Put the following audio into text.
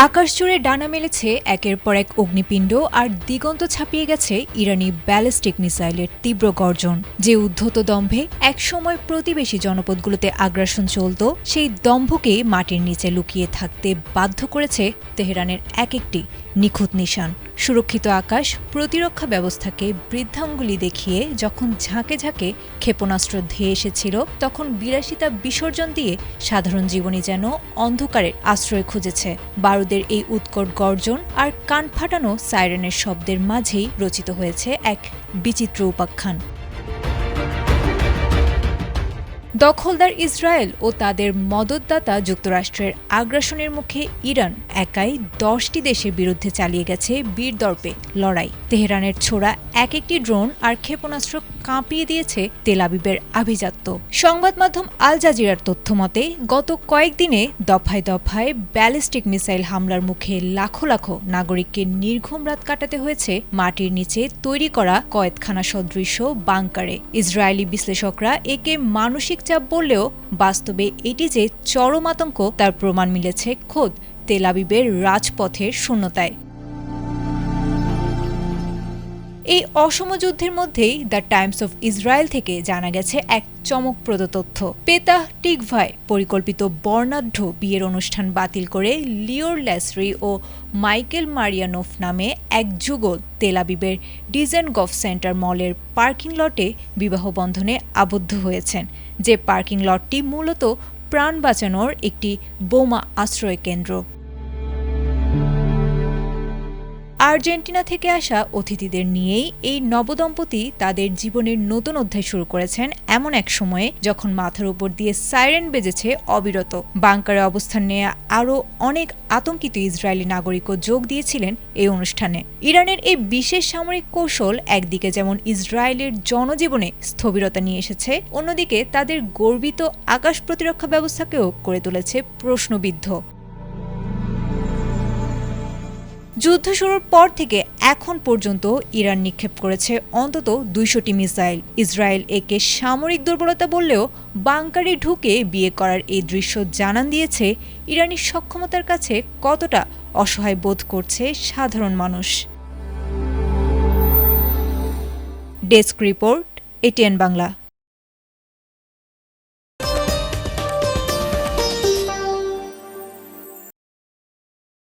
আকাশজুড়ে ডানা মেলেছে একের পর এক অগ্নিপিণ্ড আর দিগন্ত ছাপিয়ে গেছে ইরানি ব্যালিস্টিক মিসাইলের তীব্র গর্জন। যে উদ্ধত দম্ভে একসময় প্রতিবেশী জনপদগুলোতে আগ্রাসন চলত, সেই দম্ভকে মাটির নিচে লুকিয়ে থাকতে বাধ্য করেছে তেহরানের এক একটি নিখুঁত নিশান। সুরক্ষিত আকাশ প্রতিরক্ষা ব্যবস্থাকে বৃদ্ধাঙ্গুলি দেখিয়ে যখন ঝাঁকে ঝাঁকে ক্ষেপণাস্ত্র ধেয়ে এসেছিল, তখন বিলাসিতা বিসর্জন দিয়ে সাধারণ জীবনই যেন অন্ধকারের আশ্রয় খুঁজেছে। বারুদের এই উৎকট গর্জন আর কান ফাটানো সাইরেনের শব্দের মাঝেই রচিত হয়েছে এক বিচিত্র উপাখ্যান। দখলদার ইসরায়েল ও তাদের মদতদাতা যুক্তরাষ্ট্রের আগ্রাসনের মুখে ইরান একাই 10টি দেশের বিরুদ্ধে চালিয়ে গেছে বীরদর্পে লড়াই। তেহরানের ছোড়া এক একটি ড্রোন আর ক্ষেপণাস্ত্র কাঁপিয়ে দিয়েছে তেল আবিবের আভিজাত্য। সংবাদ মাধ্যম আল জাজিরার তথ্য মতে, গত কয়েকদিনে দফায় দফায় ব্যালিস্টিক মিসাইল হামলার মুখে লাখো লাখো নাগরিককে নির্ঘুম রাত কাটাতে হয়েছে মাটির নিচে তৈরি করা কয়েদখানা সদৃশ্য বাংকারে। ইসরায়েলি বিশ্লেষকরা একে মানসিক চাপ বললেও বাস্তবে এটি যে চরম আতঙ্ক তার প্রমাণ মিলেছে খোদ তেল আবিবের রাজপথের শূন্যতায়। এই অসম যুদ্ধের মধ্যেই দ্য টাইমস অফ ইসরায়েল থেকে জানা গেছে এক চমকপ্রদ তথ্য। পেতাহ টিকভায় পরিকল্পিত বর্ণাঢ্য বিয়ের অনুষ্ঠান বাতিল করে লিওর ল্যাসরি ও মাইকেল মারিয়ানোফ নামে এক যুগল তেল আবিবের ডিজেনগফ সেন্টার মলের পার্কিং লটে বিবাহ বন্ধনে আবদ্ধ হয়েছেন, যে পার্কিং লটটি মূলত প্রাণ বাঁচানোর একটি বোমা আশ্রয় কেন্দ্র। আর্জেন্টিনা থেকে আসা অতিথিদের নিয়েই এই নবদম্পতি তাদের জীবনের নতুন অধ্যায় শুরু করেছেন এমন এক সময়ে যখন মাথার উপর দিয়ে সাইরেন বেজেছে অবিরত। বাংকারে অবস্থান নেয়া আরও অনেক আতঙ্কিত ইসরায়েলি নাগরিকও যোগ দিয়েছিলেন এই অনুষ্ঠানে। ইরানের এই বিশেষ সামরিক কৌশল একদিকে যেমন ইসরায়েলের জনজীবনে স্থবিরতা নিয়ে এসেছে, অন্যদিকে তাদের গর্বিত আকাশ প্রতিরক্ষা ব্যবস্থাকেও করে তুলেছে প্রশ্নবিদ্ধ। যুদ্ধ শুরুর পর থেকে এখন পর্যন্ত ইরান নিক্ষেপ করেছে অন্তত 200টি মিসাইল। ইসরায়েল একে সামরিক দুর্বলতা বললেও বাংকারে ঢুকে বিয়ে করার এই দৃশ্য জানান দিয়েছে ইরানি সক্ষমতার কাছে কতটা অসহায় বোধ করছে সাধারণ মানুষ। Desk report, ATN Bangla.